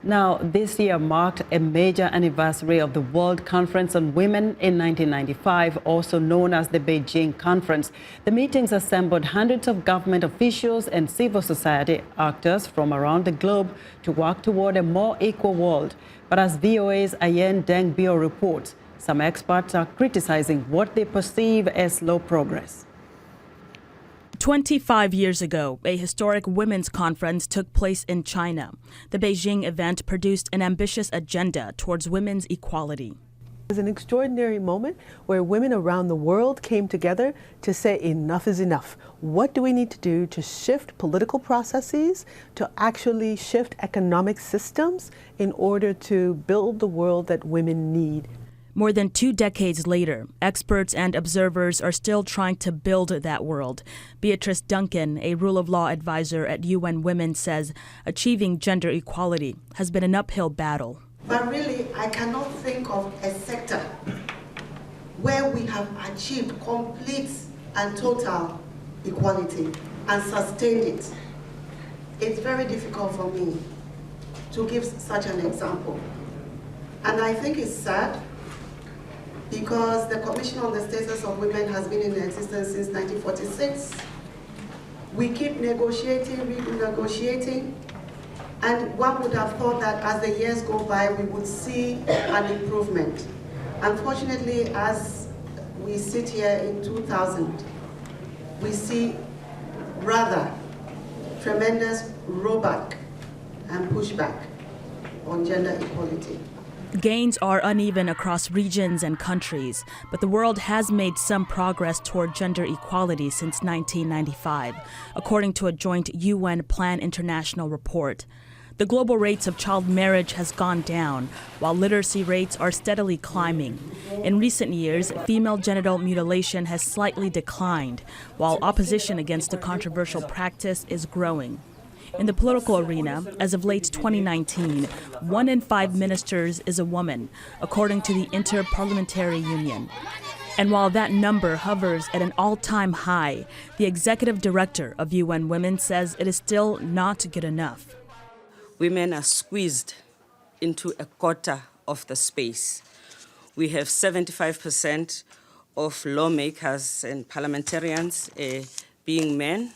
Now, this year marked a major anniversary of the World Conference on Women in 1995, also known as the Beijing Conference. The meetings assembled hundreds of government officials and civil society actors from around the globe to work toward a more equal world. But as VOA's Ayen Deng Bior reports, some experts are criticizing what they perceive as slow progress. 25 years ago, a historic women's conference took place in China. The Beijing event produced an ambitious agenda towards women's equality. It was an extraordinary moment where women around the world came together to say enough is enough. What do we need to do to shift political processes, to actually shift economic systems in order to build the world that women need? More than 2 decades later, experts and observers are still trying to build that world. Beatrice Duncan, a rule of law advisor at UN Women, says achieving gender equality has been an uphill battle. But really, I cannot think of a sector where we have achieved complete and total equality and sustained it. It's very difficult for me to give such an example. And I think it's sad, because the Commission on the Status of Women has been in existence since 1946. We keep negotiating, renegotiating, and one would have thought that as the years go by, we would see an improvement. Unfortunately, as we sit here in 2000, we see rather tremendous rollback and pushback on gender equality. Gains are uneven across regions and countries, but the world has made some progress toward gender equality since 1995, according to a joint UN Plan International report. The global rates of child marriage has gone down, while literacy rates are steadily climbing. In recent years, female genital mutilation has slightly declined, while opposition against the controversial practice is growing. In the political arena, as of late 2019, 1 in 5 ministers is a woman, according to the Inter-Parliamentary Union. And while that number hovers at an all-time high, the executive director of UN Women says it is still not good enough. Women are squeezed into a quarter of the space. We have 75% of lawmakers and parliamentarians being men.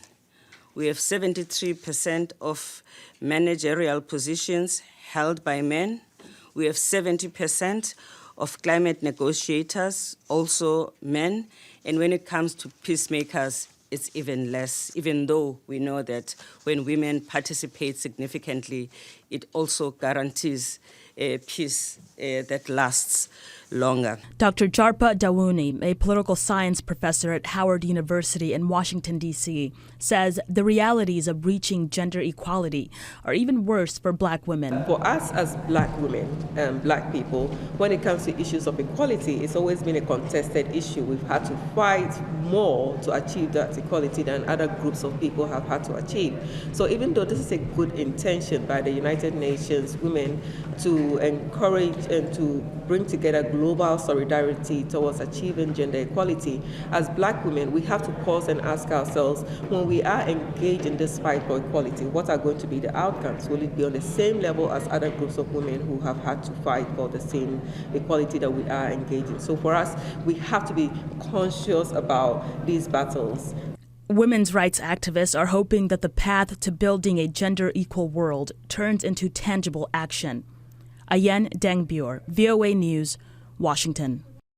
We have 73% of managerial positions held by men. We have 70% of climate negotiators, also men. And when it comes to peacemakers, it's even less, even though we know that when women participate significantly, it also guarantees a peace that lasts longer. Dr. Jarpa Dawuni, a political science professor at Howard University in Washington, D.C., says the realities of reaching gender equality are even worse for black women. For us as black women and black people, when it comes to issues of equality, it's always been a contested issue. We've had to fight more to achieve that equality than other groups of people have had to achieve. So even though this is a good intention by the United Nations women to encourage and to bring together global solidarity towards achieving gender equality, as black women, we have to pause and ask ourselves, when we are engaged in this fight for equality, what are going to be the outcomes? Will it be on the same level as other groups of women who have had to fight for the same equality that we are engaged in? So for us, we have to be conscious about these battles. Women's rights activists are hoping that the path to building a gender-equal world turns into tangible action. Ayen Deng Bior, VOA News, Washington.